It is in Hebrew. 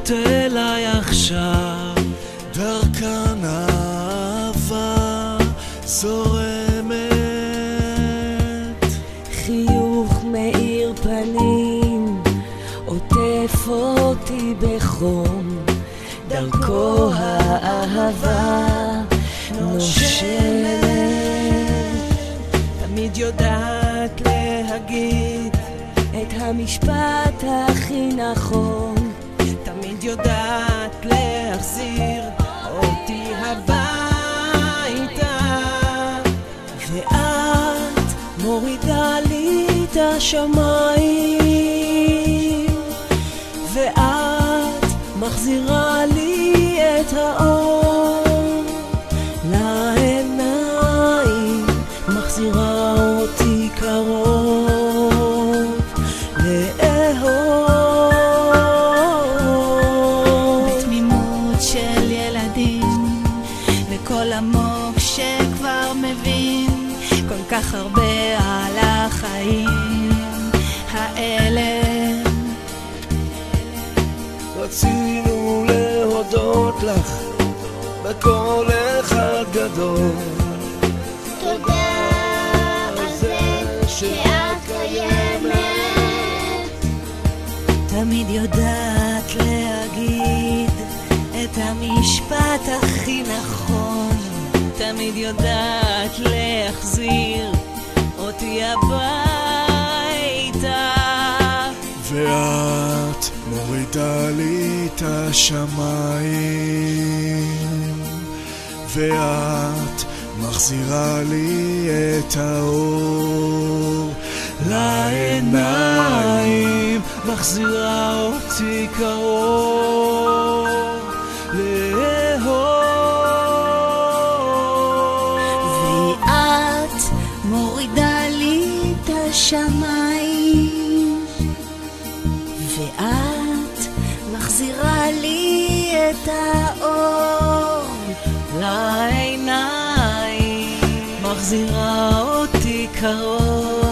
באות אליי עכשיו, דרכן אהבה זורמת, חיוך מאיר פנים עוטף אותי בחום, דרכו האהבה נושמת. תמיד יודעת להגיד את המשפט הכי נכון, תמיד יודעת להחזיר אותי הביתה, ואת מורידה לי את השמיים, ואת מחזירה לי את האור לעיניים, מחזירה אותי קרוב לאהוב. בתמימות של ילדים, בכל עמוק שכבר מבין כל כך הרבה על החיים האלה. רצינו להודות לך בכל אחד גדול, תודה על זה שאת קיימת. תמיד יודעת להגיד את המשפט הכי נכון, תמיד יודעת להחזיר אותי הביתה, ואת מורידה לי את השמיים, ואת מחזירה לי את האור לעיניים, מחזירה אותי קרוב לאהוב. ואת מורידה לי את השמיים, ואת מחזירה לי את האור לעיניים, מחזירה אותי קרוב